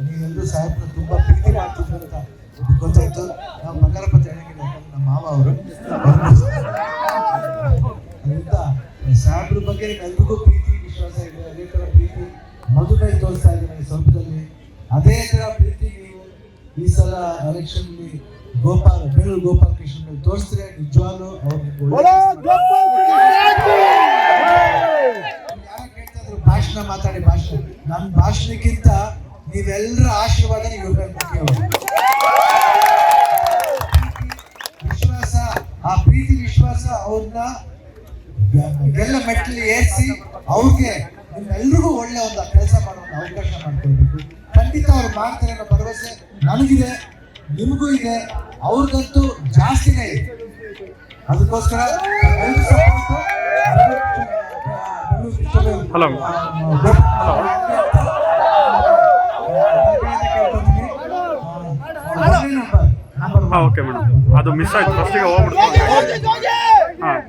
ನೀವೆಲ್ಲರೂ ಸಾಹೇಬ್ರ ತುಂಬಾ ಪ್ರೀತಿ ಮಾಡ್ತಿದ್ರು ಅಂತ ಗೊತ್ತಾಯ್ತು. ನಾವು ಬಂಗಾರಪ್ಪ ಹೇಳಂಗಿಲ್ಲ, ನಮ್ಮ ಮಾವ ಅವರು ಅದರಿಂದ ಸಾಹೇಬ್ರ ಬಗ್ಗೆ ಎಲ್ರಿಗೂ ಪ್ರೀತಿ ವಿಶ್ವಾಸ ಇದೆ. ಅದೇ ತರ ಪ್ರೀತಿ ಮಧುಮೈ ತೋರಿಸ್ತಾ ಇದ್ದೀನಿ ಸ್ವಲ್ಪದಲ್ಲಿ. ಅದೇ ತರ ಪ್ರೀತಿ ನೀವು ಈ ಸಲ ಎಲೆಕ್ಷನ್ ಬೇಲೂರು ಗೋಪಾಲ್ ಕೃಷ್ಣ ಮೇಲೆ ತೋರಿಸಿದ್ರೆ ನಿಜವಾಗ್ಲೂ ಅವ್ರಿಗೆ ಭಾಷಣ ಮಾತಾಡಿ ಭಾಷಣ. ನನ್ನ ಭಾಷಣಕ್ಕಿಂತ ನೀವೆಲ್ಲರ ಆಶೀರ್ವಾದ ನೀವು ಮುಖ್ಯ. ವಿಶ್ವಾಸ, ಆ ಪ್ರೀತಿ ವಿಶ್ವಾಸ ಅವ್ರನ್ನ ಎಲ್ಲ ಮೆಟ್ಟಲು ಏರಿಸಿ ಅವ್ರಿಗೆ ನಿಮ್ಮೆಲ್ರಿಗೂ ಒಳ್ಳೆ ಒಂದು ಕೆಲಸ ಮಾಡೋ ಒಂದು ಅವಕಾಶ ಮಾಡ್ಕೊಳ್ಬೇಕು. ಖಂಡಿತ ಅವ್ರು ಮಾಡ್ತಾರೆ ಅನ್ನೋ ಭರವಸೆ ನನಗಿದೆ, ನಿಮಗೂ ಇದೆ, ಅವ್ರಿಗಂತೂ ಜಾಸ್ತಿನೇ ಇದೆ. ಅದಕ್ಕೋಸ್ಕರ ಓಕೆ ಮೇಡಮ್, ಅದು ಮಿಸ್ ಆಯ್ತು, ಫಸ್ಟಿಗೆ ಹೋಗ್ಬಿಡ್ತು. ಹಾಂ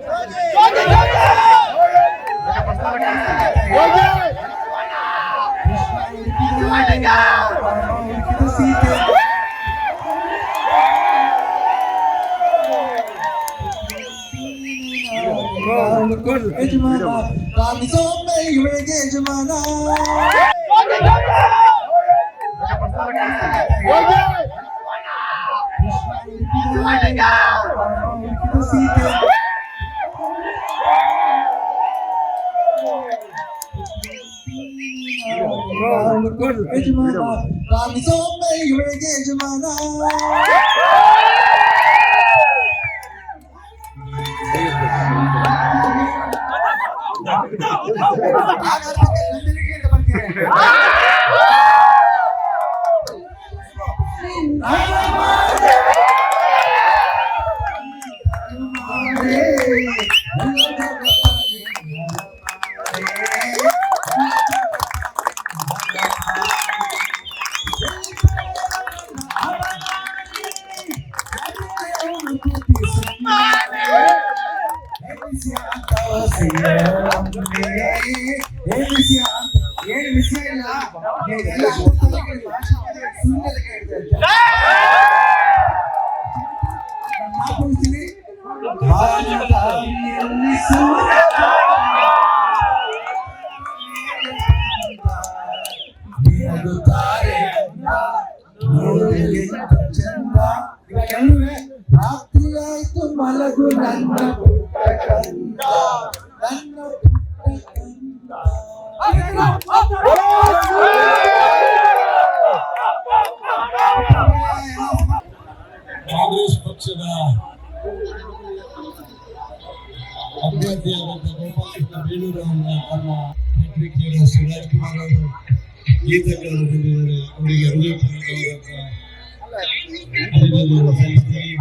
ಯಜಮಾನ ಕಾಣಿಸೊಮ್ಮೆ ಇವಳಿಗೆ ಯಜಮಾನ ಸೀತೆ ಯಜಮಾನ ಕಾಣಿಸೊಮ್ಮೆ ಇವಳಿಗೆ ಯಜಮಾನ. ಏನು ವಿಷಯ ಇಲ್ಲ, ರಾತ್ರಿ ಆಯ್ತು ಮಲಗು ನನ್ನ ಪುಟ್ಟ ಕಂದ, ನನ್ನ ಪುಟ್ಟ ಕಂದ. ಕಾಂಗ್ರೆಸ್ ಪಕ್ಷದ ಅಭ್ಯರ್ಥಿಯಾದಂತಹ ಗೋಪಾಲಕೃಷ್ಣ ಬೇಲೂರು ಅವರ ತಮ್ಮ ಪತ್ರಿಕೆಯ ಶಿವರಾಜ್ ಕುಮಾರ್ ಅವರು ಗೀತಗಳನ್ನು ಬಂದಿದ್ದಾರೆ. ಅವರಿಗೆ ಹೃದಯಪೂರ್ವಕವಾದ ಅಭಿನಂದನೆ ಸಲ್ಲಿಸ್ತೀನಿ.